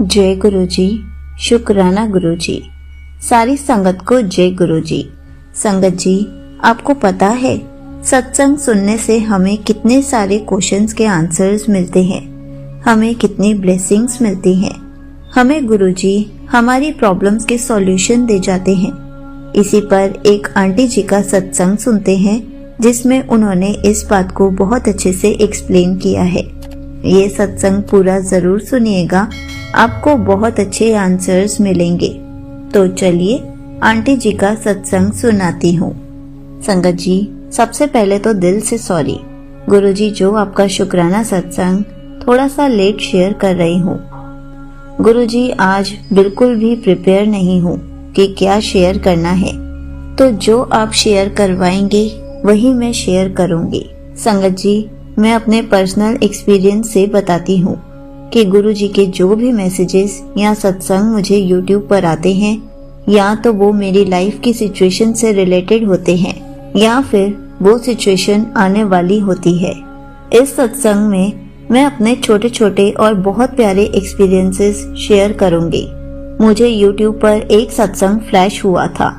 जय गुरु जी। शुक्राना गुरु जी। सारी संगत को जय गुरु जी। संगत जी, आपको पता है सत्संग सुनने से हमें कितने सारे क्वेश्चंस के आंसर्स मिलते हैं, हमें कितनी ब्लेसिंग्स मिलती हैं। हमें गुरु जी हमारी प्रॉब्लम्स के सॉल्यूशन दे जाते हैं। इसी पर एक आंटी जी का सत्संग सुनते हैं जिसमें उन्होंने इस बात को बहुत अच्छे से एक्सप्लेन किया है। ये सत्संग पूरा जरूर सुनिएगा, आपको बहुत अच्छे आंसर्स मिलेंगे। तो चलिए आंटी जी का सत्संग सुनाती हूँ। संगत जी, सबसे पहले तो दिल से सॉरी गुरु जी, जो आपका शुक्राना सत्संग थोड़ा सा लेट शेयर कर रही हूँ। गुरु जी, आज बिल्कुल भी प्रिपेयर नहीं हूँ कि क्या शेयर करना है, तो जो आप शेयर करवाएंगे वही मैं शेयर करूँगी। संगत जी, मैं अपने पर्सनल एक्सपीरियंस से बताती हूँ कि गुरु जी के जो भी मैसेजेस या सत्संग मुझे यूट्यूब पर आते हैं, या तो वो मेरी लाइफ की सिचुएशन से रिलेटेड होते हैं या फिर वो सिचुएशन आने वाली होती है। इस सत्संग में मैं अपने छोटे छोटे और बहुत प्यारे एक्सपीरियंसेस शेयर करूंगी। मुझे यूट्यूब पर एक सत्संग फ्लैश हुआ था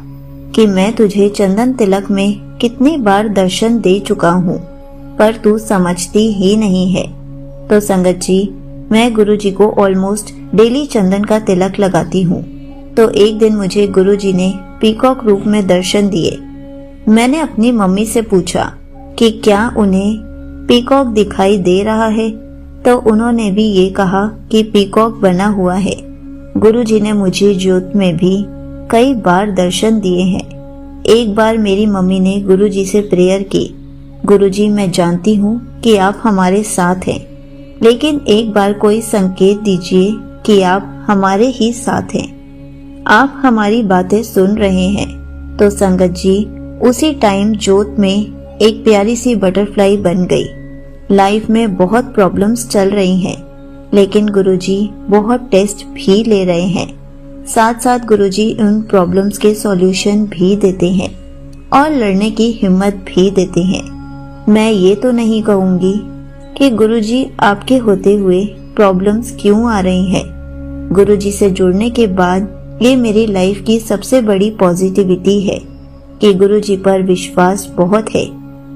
कि मैं तुझे चंदन तिलक में कितनी बार दर्शन दे चुका हूँ, पर तू समझती ही नहीं है। तो संगत जी, मैं गुरु जी को ऑलमोस्ट डेली चंदन का तिलक लगाती हूँ। तो एक दिन मुझे गुरु जी ने पीकॉक रूप में दर्शन दिए। मैंने अपनी मम्मी से पूछा कि क्या उन्हें पीकॉक दिखाई दे रहा है, तो उन्होंने भी ये कहा कि पीकॉक बना हुआ है। गुरु जी ने मुझे ज्योत में भी कई बार दर्शन दिए हैं। एक बार मेरी मम्मी ने गुरु जी से प्रेयर की, गुरु जी, मैं जानती हूँ कि आप हमारे साथ हैं, लेकिन एक बार कोई संकेत दीजिए कि आप हमारे ही साथ हैं, आप हमारी बातें सुन रहे हैं। तो संगत जी, उसी टाइम ज्योत में एक प्यारी सी बटरफ्लाई बन गई। लाइफ में बहुत प्रॉब्लम्स चल रही हैं, लेकिन गुरुजी बहुत टेस्ट भी ले रहे हैं। साथ साथ गुरुजी उन प्रॉब्लम्स के सॉल्यूशन भी देते हैं और लड़ने की हिम्मत भी देते हैं। मैं ये तो नहीं कहूँगी कि गुरुजी आपके होते हुए प्रॉब्लम्स क्यों आ रही हैं। गुरुजी से जुड़ने के बाद ये मेरी लाइफ की सबसे बड़ी पॉजिटिविटी है कि गुरुजी पर विश्वास बहुत है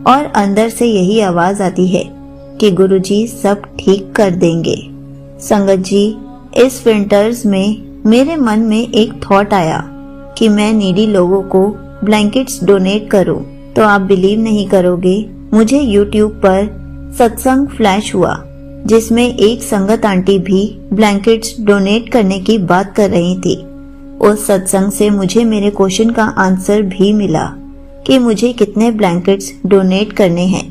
और अंदर से यही आवाज आती है कि गुरुजी सब ठीक कर देंगे। संगत जी, इस विंटर्स में मेरे मन में एक थॉट आया कि मैं नीडी लोगों को ब्लैंकेट्स डोनेट करूं। तो आप बिलीव नहीं करोगे, मुझे यूट्यूब पर सत्संग फ्लैश हुआ जिसमें एक संगत आंटी भी ब्लैंकेट्स डोनेट करने की बात कर रही थी। उस सत्संग से मुझे मेरे क्वेश्चन का आंसर भी मिला कि मुझे कितने ब्लैंकेट्स डोनेट करने हैं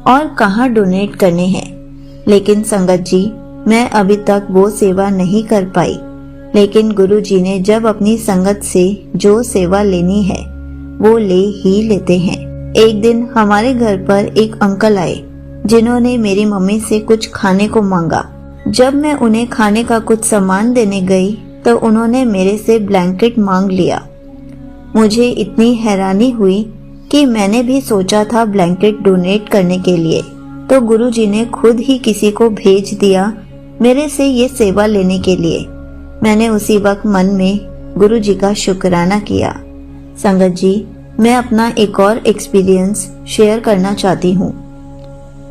और कहाँ डोनेट करने हैं। लेकिन संगत जी, मैं अभी तक वो सेवा नहीं कर पाई, लेकिन गुरु जी ने जब अपनी संगत से जो सेवा लेनी है वो ले ही लेते हैं। एक दिन हमारे घर पर एक अंकल आए जिन्होंने मेरी मम्मी से कुछ खाने को मांगा। जब मैं उन्हें खाने का कुछ सामान देने गई तो उन्होंने मेरे से ब्लैंकेट मांग लिया। मुझे इतनी हैरानी हुई कि मैंने भी सोचा था ब्लैंकेट डोनेट करने के लिए, तो गुरुजी ने खुद ही किसी को भेज दिया मेरे से ये सेवा लेने के लिए। मैंने उसी वक्त मन में गुरुजी का शुक्राना किया। संगत जी, मैं अपना एक और एक्सपीरियंस शेयर करना चाहती हूँ।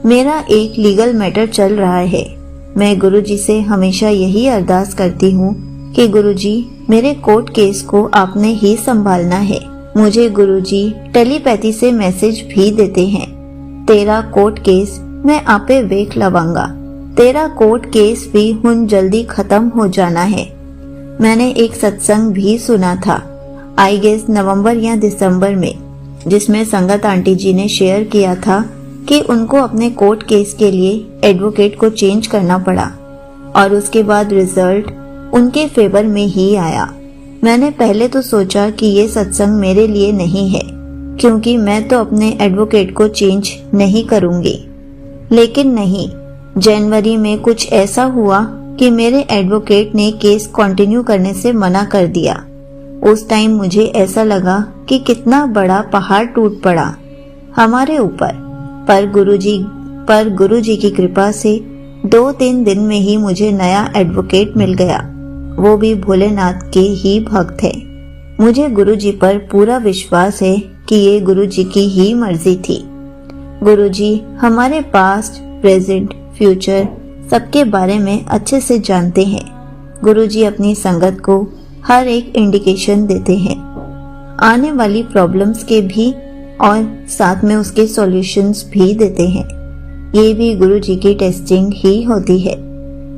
मेरा एक लीगल मैटर चल रहा है। मैं गुरुजी से हमेशा यही अरदास करती हूँ कि गुरुजी, मेरे कोर्ट केस को आपने ही संभालना है। मुझे गुरुजी टेलीपैथी से मैसेज भी देते हैं, तेरा कोर्ट केस मैं आपे वेख लवांगा, तेरा कोर्ट केस भी हुन जल्दी खत्म हो जाना है। मैंने एक सत्संग भी सुना था, आई गेस नवंबर या दिसंबर में, जिसमें संगत आंटी जी ने शेयर किया था कि उनको अपने कोर्ट केस के लिए एडवोकेट को चेंज करना पड़ा और उसके बाद रिजल्ट उनके फेवर में ही आया। मैंने पहले तो सोचा कि ये सत्संग मेरे लिए नहीं है, क्योंकि मैं तो अपने एडवोकेट को चेंज नहीं करूंगी। लेकिन नहीं, जनवरी में कुछ ऐसा हुआ कि मेरे एडवोकेट ने केस कंटिन्यू करने से मना कर दिया। उस टाइम मुझे ऐसा लगा कि कितना बड़ा पहाड़ टूट पड़ा हमारे ऊपर, पर गुरुजी की कृपा से 2-3 दिन में ही मुझे नया एडवोकेट मिल गया। वो भी भोलेनाथ के ही भक्त है। मुझे गुरुजी पर पूरा विश्वास है कि ये गुरुजी की ही मर्जी थी। गुरुजी हमारे पास्ट, प्रेजेंट, फ्यूचर सबके बारे में अच्छे से जानते हैं। गुरुजी अपनी संगत को हर एक इंडिकेशन देते हैं, आने वाली प्रॉब्लम्स के भी और साथ में उसके सॉल्यूशंस भी देते हैं। ये भी गुरुजी की टेस्टिंग ही होती है।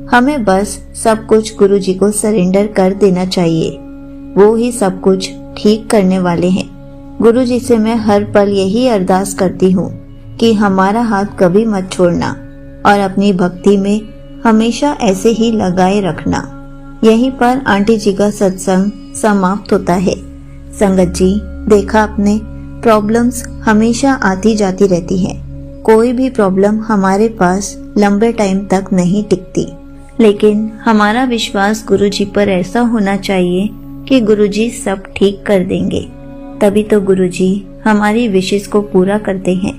हमें बस सब कुछ गुरुजी को सरेंडर कर देना चाहिए। वो ही सब कुछ ठीक करने वाले हैं। गुरुजी से मैं हर पल यही अरदास करती हूँ कि हमारा हाथ कभी मत छोड़ना और अपनी भक्ति में हमेशा ऐसे ही लगाए रखना। यहीं पर आंटी जी का सत्संग समाप्त होता है। संगत जी, देखा आपने, प्रॉब्लम्स हमेशा आती जाती रहती हैं। कोई भी प्रॉब्लम हमारे पास लंबे टाइम तक नहीं टिकती, लेकिन हमारा विश्वास गुरुजी पर ऐसा होना चाहिए कि गुरुजी सब ठीक कर देंगे। तभी तो गुरुजी हमारी विशेष को पूरा करते हैं,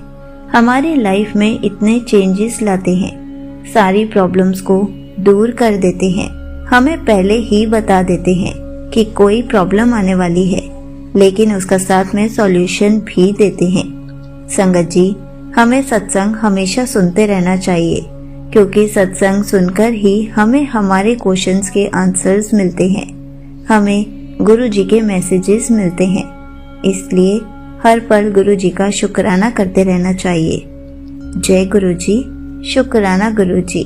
हमारी लाइफ में इतने चेंजेस लाते हैं, सारी प्रॉब्लम्स को दूर कर देते हैं, हमें पहले ही बता देते हैं कि कोई प्रॉब्लम आने वाली है, लेकिन उसका साथ में सॉल्यूशन भी देते हैं। संगत जी, हमें सत्संग हमेशा सुनते रहना चाहिए, क्योंकि सत्संग सुनकर ही हमें हमारे क्वेश्चंस के आंसर्स मिलते हैं, हमें गुरु जी के मैसेजेस मिलते हैं। इसलिए हर पल गुरु जी का शुक्राना करते रहना चाहिए। जय गुरु जी, शुक्राना गुरु जी।